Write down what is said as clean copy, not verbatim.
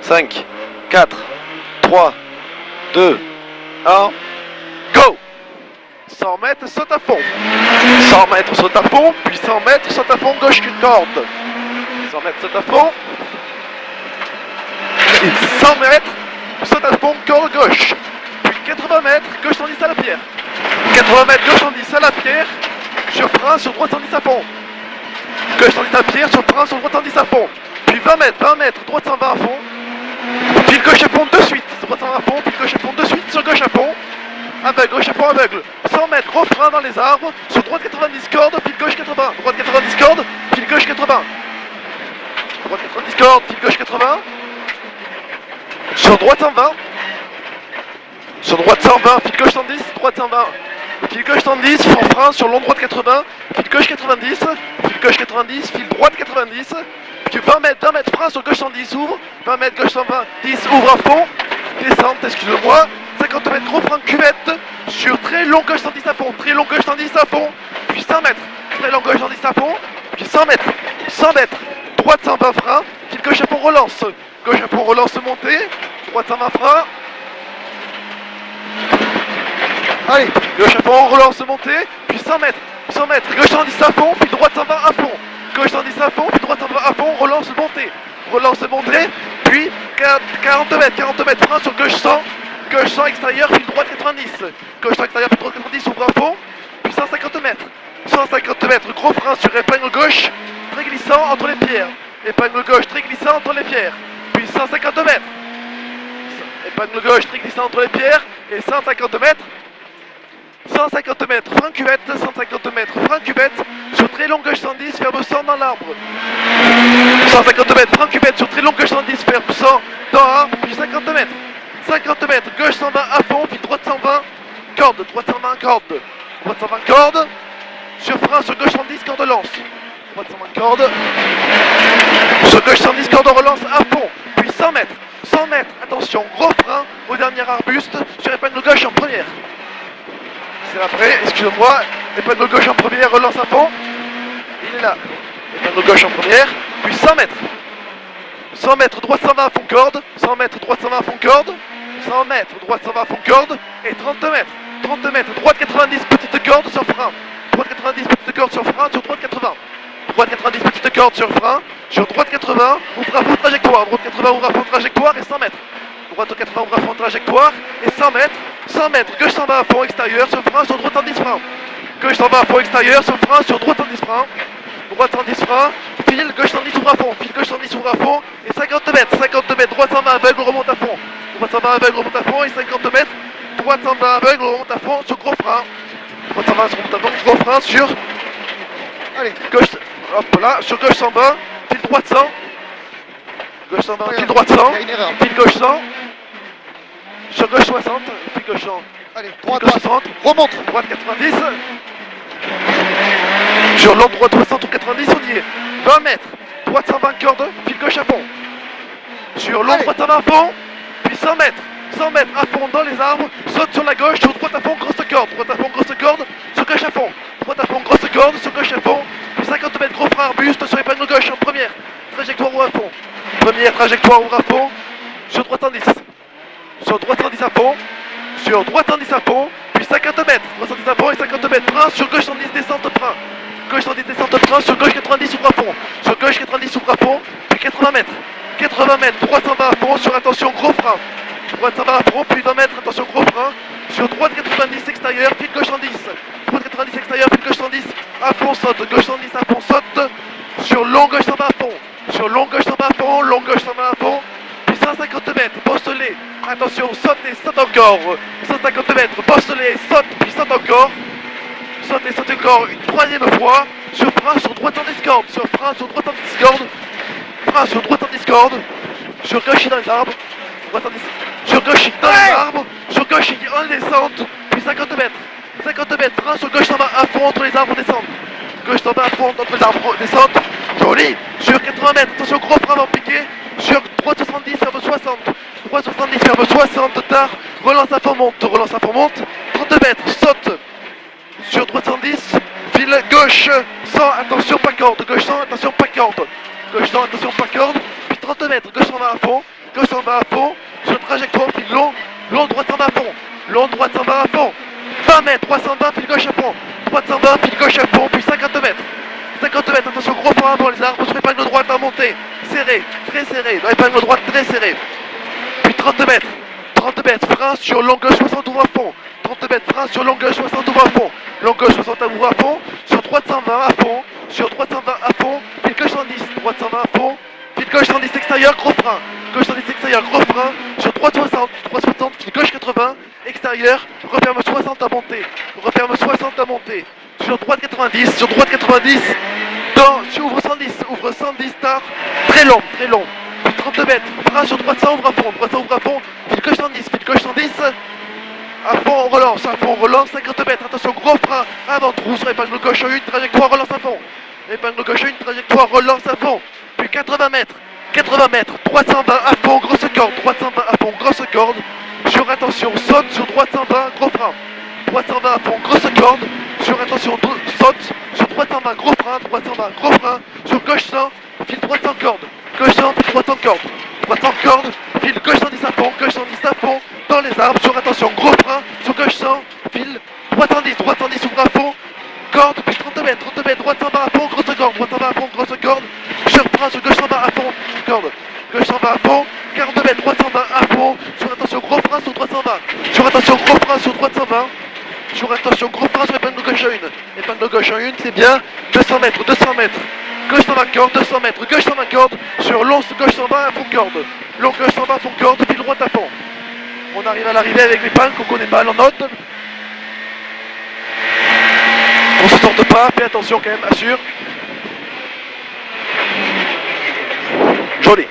5, 4, 3, 2, 1, go! 100 mètres, saute à fond. 100 mètres, saute à fond, puis 100 mètres, saute à fond, gauche, corde. 100 mètres, saute à fond. Et 100 mètres, saute à fond, corde gauche. Puis 80 mètres, gauche 110 à la pierre. 80 mètres, gauche 110 à la pierre. Sur frein, sur droite 110 à fond. Gauche 110 à pierre, sur frein, sur droite 110 à fond. Puis 20 mètres, droite 120 à fond. File gauche à fond de suite, droite 120 à fond, file gauche à fond de suite, sur gauche à fond. Aveugle, gauche à fond, aveugle. 100 mètres, gros frein dans les arbres. Sur droite 90 cordes, file gauche 80. Droite 90 cordes, file gauche 80. Droite 90 cordes, file gauche 80. Sur droite 120. Sur droite 120, file gauche 110, droite 120. File gauche 110, fond frein sur long droite 80. File gauche 90, file gauche 90, file droite 90. Puis 20 mètres, frein sur gauche 110, ouvre. 20 mètres, gauche 120, 10, ouvre à fond. Descente, excusez-moi. 50 mètres, gros frein de cuvette. Sur très long gauche 110 à fond. Très long gauche 110 à fond. Puis 100 mètres. Très long gauche 110 à fond. Puis 100 mètres. 100 mètres. Droite 120 frein. File gauche à fond, relance. Gauche à fond, relance montée. Droite 120 frein. Allez, gauche à fond, relance montée. Puis 100 mètres. 100 mètres. Gauche 110 à fond. Puis droite 120 à fond. Gauche 110 à fond. Puis droite 120 à fond. Relance montée. Relance montée. Puis 40 mètres. Frein sur gauche 100. Gauche 100 extérieur, file droite 90. Gauche 100 extérieur, file droite 90, ouvre à fond. Puis 150 mètres. 150 mètres, gros frein sur épingle gauche, très glissant entre les pierres. Épingle gauche, très glissant entre les pierres. Puis 150 mètres. Épingle gauche, très glissant entre les pierres. Et 150 mètres. 150 mètres, frein cuvette, 150 mètres, frein cuvette. Sur très long gauche 110, ferme 100 dans l'arbre. 150 mètres, frein cuvette, sur très long gauche 110, ferme 100 dans l'arbre. Puis 50 mètres. 50 mètres, gauche 120 à fond, puis droite 120, corde, droite 120, corde, droite 120, corde, sur frein, sur gauche 110, corde lance, droite 120, corde, sur gauche 110, corde relance à fond, puis 100 mètres, attention, gros frein au dernier arbuste, sur épingle gauche en première. C'est après, excusez-moi, épingle gauche en première, relance à fond, il est là, épingle gauche en première, puis 100 mètres. 100 mètres, droite 120 à fond corde, 100 mètres, droite 120 à fond corde, 100 mètres, droite 120 à fond corde, et 30 mètres, droite 90, petite corde sur frein, droite 90, petite corde sur frein, sur droite 80, droite 90, petite corde sur frein, sur droite 80, ouvre à fond trajectoire, droite 80, ouvre à fond trajectoire, et 100 mètres, droite 80, ouvre à fond trajectoire, et 100 mètres, gauche 120 à fond extérieur, sur frein, sur droite 110 frein, gauche 120 à fond extérieur, sur frein, sur droite 110 frein, droite 110 frein, file gauche 110 ouvre à fond, file gauche 110 ouvre à fond, et 50 mètres, droite 120 aveugle remonte à fond, droite 120 aveugle remonte à fond, et 50 mètres, droite 120 aveugle remonte à fond sur gros frein, droite 120 remonte à fond, gros frein sur, allez, gauche, hop là, sur gauche 120, file droite 100, gauche 120, file droite 100, file gauche 100, sur gauche 60, file gauche 100, allez, droite 60, remonte, droite 90, sur long droite 60 ou 90, on y est. 20 mètres, droite 120 corde, file gauche à fond. Sur long droite 120 à fond, puis 100 mètres à fond dans les arbres, saute sur la gauche, sur droite à fond, grosse corde, droite à fond, grosse corde, sur gauche à fond, droite à fond, grosse corde, sur gauche à fond, puis 50 mètres, gros frein arbuste, sur épingle gauche en première, trajectoire ou à fond. Première trajectoire ou à fond, sur droite 110. Sur droite 110 à fond, sur droite 110 à fond, puis 50 mètres, droite 110 à fond et 50 mètres, frein, sur gauche 110 descente frein. Gauche 110 descente frein, sur gauche 90 ouvre à fond, sur gauche 90 ouvre à fond, puis 80 mètres, droite 120 à fond, sur attention gros frein, droite 120 à fond, puis 20 mètres, attention gros frein, sur droite 90 extérieur, file gauche 110, droite 90 extérieur, file gauche 110, à fond saute, gauche 110 à fond saute, sur long gauche 120 à fond, sur long gauche 120 à fond, long gauche 120 à fond, puis 150 mètres, bosselet, attention, saute et saute encore, 150 mètres, bosselet, saute, puis saute encore, saute et saute encore une troisième fois, sur frein, sur droite en discorde, sur frein, sur droite en discorde, frein, sur droite en discorde, sur gauche dans les arbres, droite en discorde, sur gauche dans les arbres, sur gauche en descente, puis 50 mètres, frein, sur gauche en bas à fond entre les arbres descente, gauche en bas à fond entre les arbres descente, joli, sur 80 mètres, attention gros frein avant piqué, sur droite 70, ferme 60, droite 70, ferme 60, tard, relance à fond monte, 30 mètres, saute, sur droite 110, file gauche 100, attention pas corde, gauche 100, attention pas corde, gauche 100, attention pas corde, puis 30 mètres, gauche 120 à fond, gauche 120 à fond, sur trajectoire, fil long, long droite 120 à fond, long droite 120 à fond, 20 mètres, 320, fil gauche à fond, droite 120, fil gauche à fond, puis 50 mètres. 50 mètres, attention, gros frein avant les arbres, sur épingle droite à monter, serré, très serré, dans épingle droite très serré. Puis 30 mètres, frein sur long gauche 60 ouvre à fond, 30 mètres, frein sur long gauche 60 ouvre à fond, long gauche 60 ouvre à fond, sur droite 120 à fond, sur droite 120 à fond, fil gauche 110, droite 120 à fond, fil gauche 110 extérieur, gros frein, gauche 110 extérieur, gros frein, sur droite 60, fil gauche 80, extérieur, referme 60 à monter, referme 60 à monter, sur droite 90, ouvre 110 tard, très long, puis 32 mètres, frein sur droite 100 ouvre à fond, fil gauche 110, à fond, on relance, 50 mètres, attention, gros frein, avant trou sur épingle gauche 1, trajectoire, relance à fond, épingle gauche 1, trajectoire, relance à fond, puis 80 mètres, 320 à fond, grosse corde, 320 à fond, grosse corde, sur attention, saute sur droite 120, gros frein, droite 120 à fond, grosse corde, sur attention, saute, sur droite 120, gros frein, sur gauche 100, fil droite 100 corde, gauche 100, fil droite 100 corde, fil gauche 110 à fond, dans les arbres, sur attention, gros frein, sur gauche 100, fil droite 110, ouvre à fond, corde, puis 30 mètres, droite 120 à fond, grosse corde, sur frein, sur gauche 120 à fond, corde, gauche 120 à fond, 40 mètres, droite 120 à fond, sur attention, gros frein sur droite 120, sur attention, gros frein sur droite 120, sur attention, gros frein sur épingle gauche 1, c'est bien, 200 mètres, gauche 120 corde, 200 mètres, gauche 120 corde, sur long gauche 120 à fond corde, long gauche 120 à fond corde, fil droite à fond. On arrive à l'arrivée avec l'épingle qu'on connaît mal en note. On se sorte pas, fais attention quand même, assure. Joli.